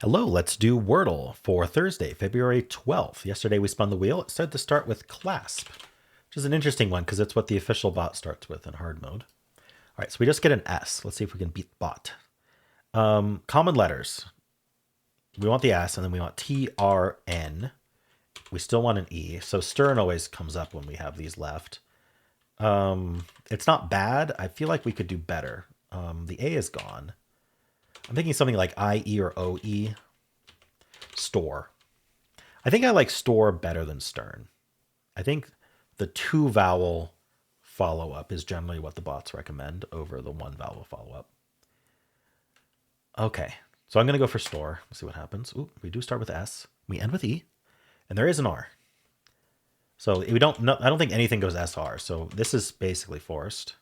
Hello, let's do Wordle for Thursday, February 12th. Yesterday we spun the wheel. It said to start with clasp, which is an interesting one because it's what the official bot starts with in hard mode. All right, so we just get an S. Let's see if we can beat bot. Common letters. We want the S, and then we want TRN. We still want an E. So stern always comes up when we have these left. It's not bad. I feel like we could do better. The A is gone. I'm thinking something like IE or OE. Store. I think I like store better than stern. I think the two vowel follow up is generally what the bots recommend over the one vowel follow up. Okay, so I'm going to go for store. Let's see what happens. Ooh, we do start with S. We end with E, and there is an R. So we don't. No, I don't think anything goes SR. So this is basically forced.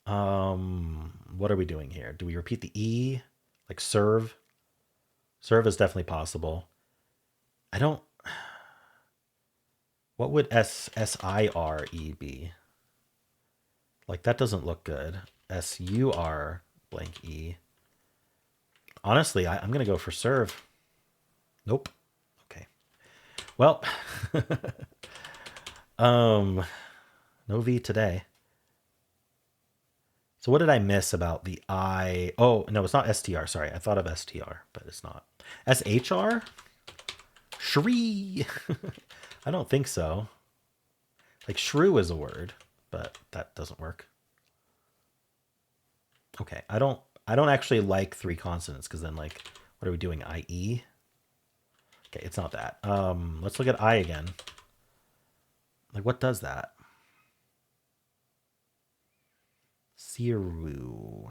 What are we doing here? Do we repeat the E? Like serve? Serve is definitely possible. I don't. What would SIRE be? Like that doesn't look good. SUR blank E. Honestly, I'm gonna go for serve. Nope. Okay. Well, no V today. So what did I miss about the I? Oh, no, it's not STR. Sorry, I thought of STR, but it's not. SHR? Shri. I don't think so. Like shrew is a word, but that doesn't work. Okay, I don't actually like three consonants because then like what are we doing? IE? Okay, it's not that. Let's look at I again. Like what does that? Siru.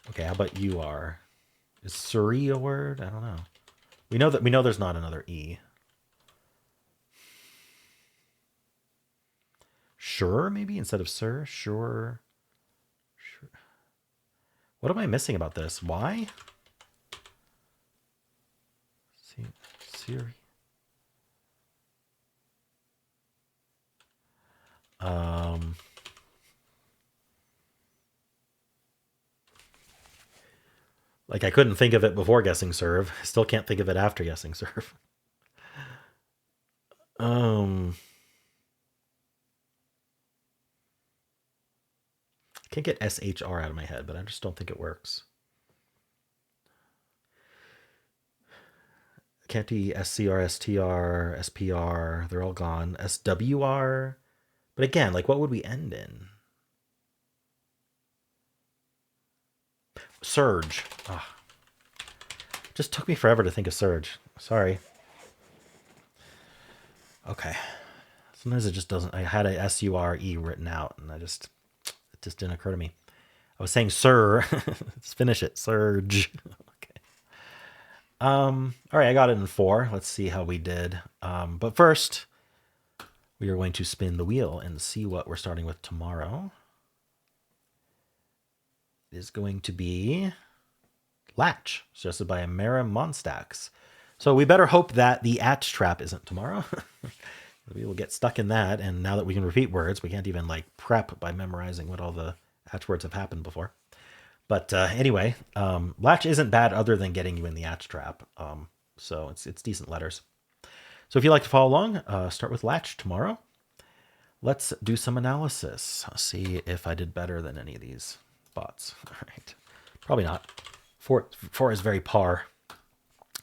Okay, how about you are? Is Suri a word? I don't know. We know there's not another E. Sure, maybe instead of sir. Sure. Sure. What am I missing about this? Why? Siri. Um. Like I couldn't think of it before guessing serve. I still can't think of it after guessing serve. Um. I can't get SHR out of my head, but I just don't think it works. Can't be SCR, STR, SPR. They're all gone. SWR. But again, like what would we end in? Surge. Oh, just took me forever to think of surge. Sorry. Okay. Sometimes it just doesn't. I had a SURE written out, and it just didn't occur to me. I was saying sir. Let's finish it. Surge. Okay. All right, I got it in 4. Let's see how we did. But first, we are going to spin the wheel and see what we're starting with tomorrow. It is going to be Latch, suggested by Amara Monstax. So we better hope that the at trap isn't tomorrow. We will get stuck in that, and now that we can repeat words, we can't even like prep by memorizing what all the at words have happened before. But anyway, Latch isn't bad other than getting you in the at trap. So it's decent letters. So if you'd like to follow along, start with Latch tomorrow. Let's do some analysis. See if I did better than any of these bots. All right. Probably not. 4 is very par.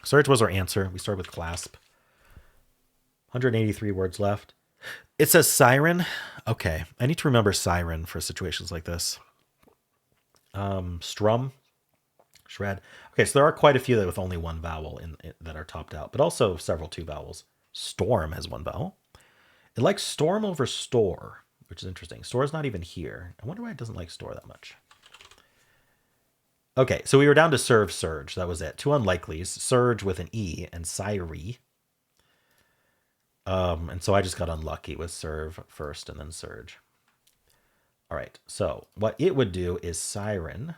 Surge was our answer. We started with clasp. 183 words left. It says siren. Okay. I need to remember siren for situations like this. Strum. Shred. Okay, so there are quite a few that with only one vowel that are topped out, but also several two vowels. Storm has one vowel. It likes storm over store, which is interesting. Store is not even here. I wonder why it doesn't like store that much. Okay, so we were down to serve, surge. That was it. 2 unlikelies. Surge with an E and Syri. And so I just got unlucky with serve first and then surge. All right, so what it would do is siren.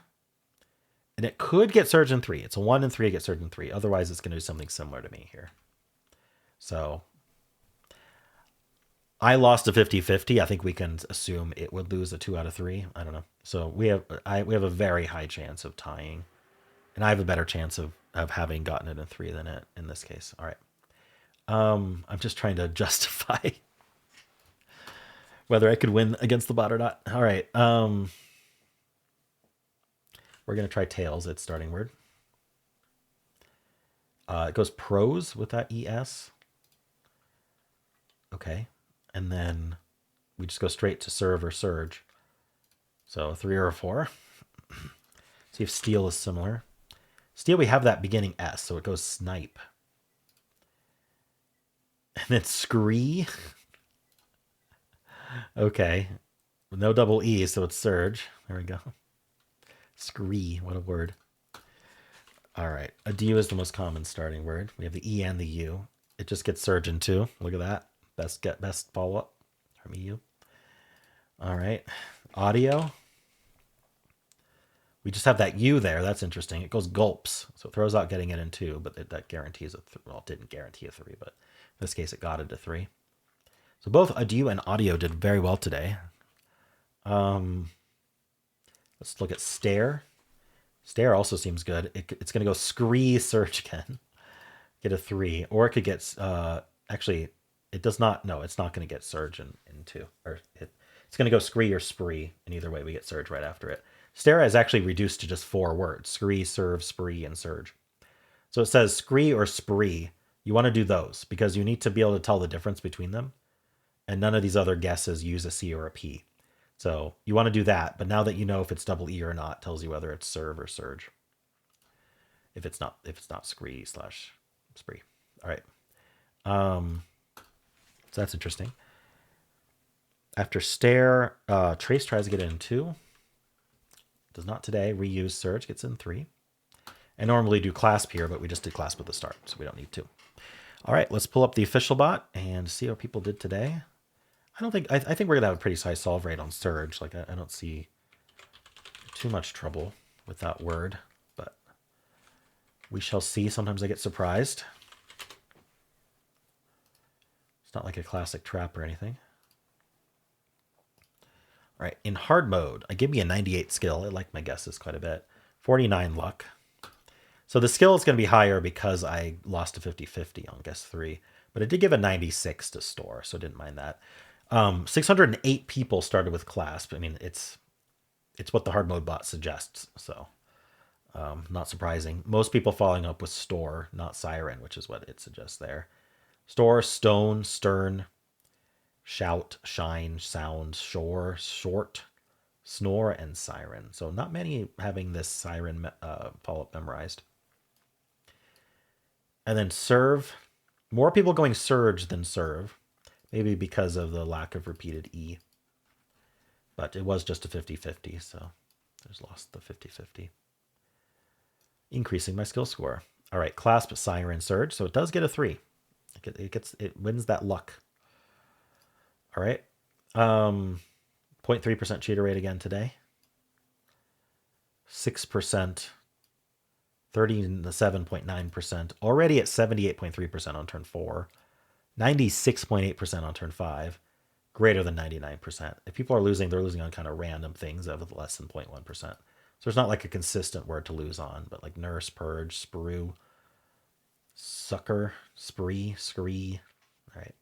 And it could get surge in 3. It's a 1 and 3, it gets surge in 3. Otherwise, it's going to do something similar to me here. So I lost a 50-50. I think we can assume it would lose a 2 out of 3. I don't know. So we have a very high chance of tying. And I have a better chance of having gotten it in 3 than it in this case. All right. I'm just trying to justify whether I could win against the bot or not. All right. We're going to try tails. It's starting word. It goes pros with that ES. Okay. And then we just go straight to serve or surge. So a 3 or a 4. See if steal is similar. Steal, we have that beginning S, so it goes snipe. And then scree. Okay. No double E, so it's surge. There we go. Scree, what a word. All right. Adieu is the most common starting word. We have the E and the U. It just gets surge in 2. Look at that. Best follow-up from EU. All right. Audio. We just have that U there. That's interesting. It goes gulps. So it throws out getting it in 2, but that guarantees well, it didn't guarantee a 3, but in this case, it got it to 3. So both adieu and audio did very well today. Let's look at stare. Stare also seems good. It's going to go scree search again. Get a 3. Or it could get, actually, it does not, no, it's not going to get surge in 2. Or it's going to go scree or spree. And either way, we get surge right after it. Stare is actually reduced to just 4 words. Scree, serve, spree, and surge. So it says scree or spree. You want to do those because you need to be able to tell the difference between them. And none of these other guesses use a C or a P. So you want to do that. But now that you know if it's double E or not, tells you whether it's serve or surge. If it's not scree / spree. All right. So that's interesting. After stare, trace tries to get in 2. Does not today. Reuse surge gets in 3. I normally do clasp here, but we just did clasp at the start, so we don't need to. All right, let's pull up the official bot and see how people did today. I think we're gonna have a pretty high solve rate on surge. Like I don't see too much trouble with that word, but we shall see. Sometimes I get surprised. It's not like a classic trap or anything. All right, in hard mode, I give me a 98 skill. I like my guesses quite a bit. 49 luck. So the skill is going to be higher because I lost a 50-50 on guess 3. But it did give a 96 to store, so I didn't mind that. 608 people started with clasp. I mean, it's what the hard mode bot suggests, so not surprising. Most people following up with store, not siren, which is what it suggests there. Store, stone, stern, shout, shine, sound, shore, short, snore, and siren. So not many having this siren follow-up memorized. And then serve. More people going surge than serve. Maybe because of the lack of repeated E. But it was just a 50-50, so I just lost the 50-50. Increasing my skill score. All right, clasp, siren, surge. So it does get a 3. It wins that luck. All right. 0.3% cheater rate again today. 6%. 37.9%. Already at 78.3% on turn 4. 96.8% on turn 5. Greater than 99%. If people are losing, they're losing on kind of random things of less than 0.1%. So there's not like a consistent word to lose on, but like nurse, purge, sprue, sucker, spree, scree. All right.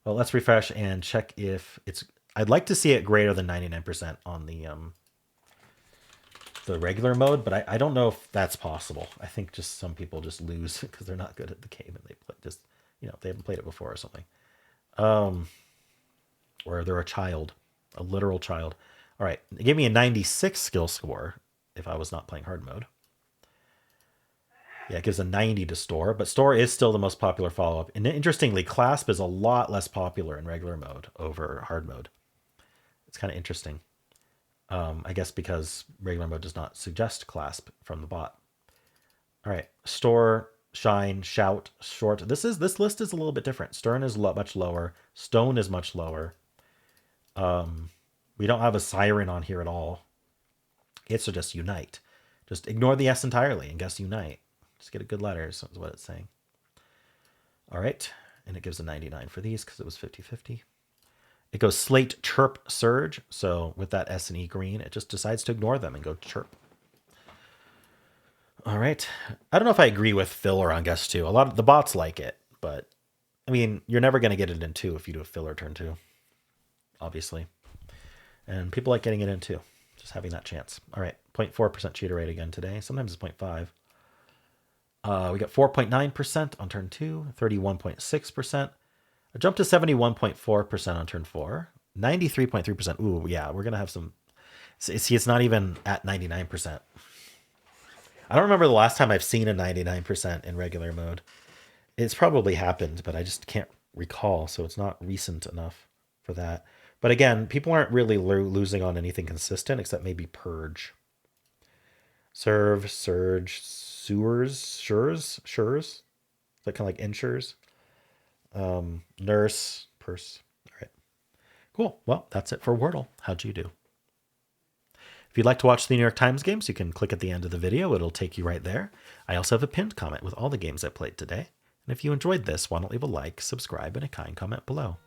Well, let's refresh and check if it's... I'd like to see it greater than 99% on the regular mode, but I don't know if that's possible. I think just some people just lose because they're not good at the game and they just, they haven't played it before or something. Or they're a child, a literal child. All right, it gave me a 96 skill score if I was not playing hard mode. Yeah, it gives a 90 to store, but store is still the most popular follow-up. And interestingly, clasp is a lot less popular in regular mode over hard mode. It's kind of interesting. I guess because regular mode does not suggest clasp from the bot. All right, store, shine, shout, short. This list is a little bit different. Stern is much lower. Stone is much lower. We don't have a siren on here at all. It's just unite. Just ignore the S entirely and guess unite. Just get a good letter is what it's saying. All right, and it gives a 99 for these because it was 50-50. It goes slate, chirp, surge. So with that S and E green, it just decides to ignore them and go chirp. All right. I don't know if I agree with filler on guess 2. A lot of the bots like it, but I mean, you're never going to get it in 2 if you do a filler turn 2, obviously. And people like getting it in 2, just having that chance. All right, 0.4% cheater rate again today. Sometimes it's 0.5. We got 4.9% on turn 2, 31.6%. A jump to 71.4% on turn 4, 93.3%. Ooh, yeah, we're going to have some. See, it's not even at 99%. I don't remember the last time I've seen a 99% in regular mode. It's probably happened, but I just can't recall, so it's not recent enough for that. But again, people aren't really losing on anything consistent except maybe Purge. Serve, Surge, Sewers, Shures? Is that kind of like Insures? Nurse, Purse. All right. Cool. Well, that's it for Wordle. How'd you do? If you'd like to watch the New York Times games, you can click at the end of the video. It'll take you right there. I also have a pinned comment with all the games I played today. And if you enjoyed this, why don't leave a like, subscribe, and a kind comment below.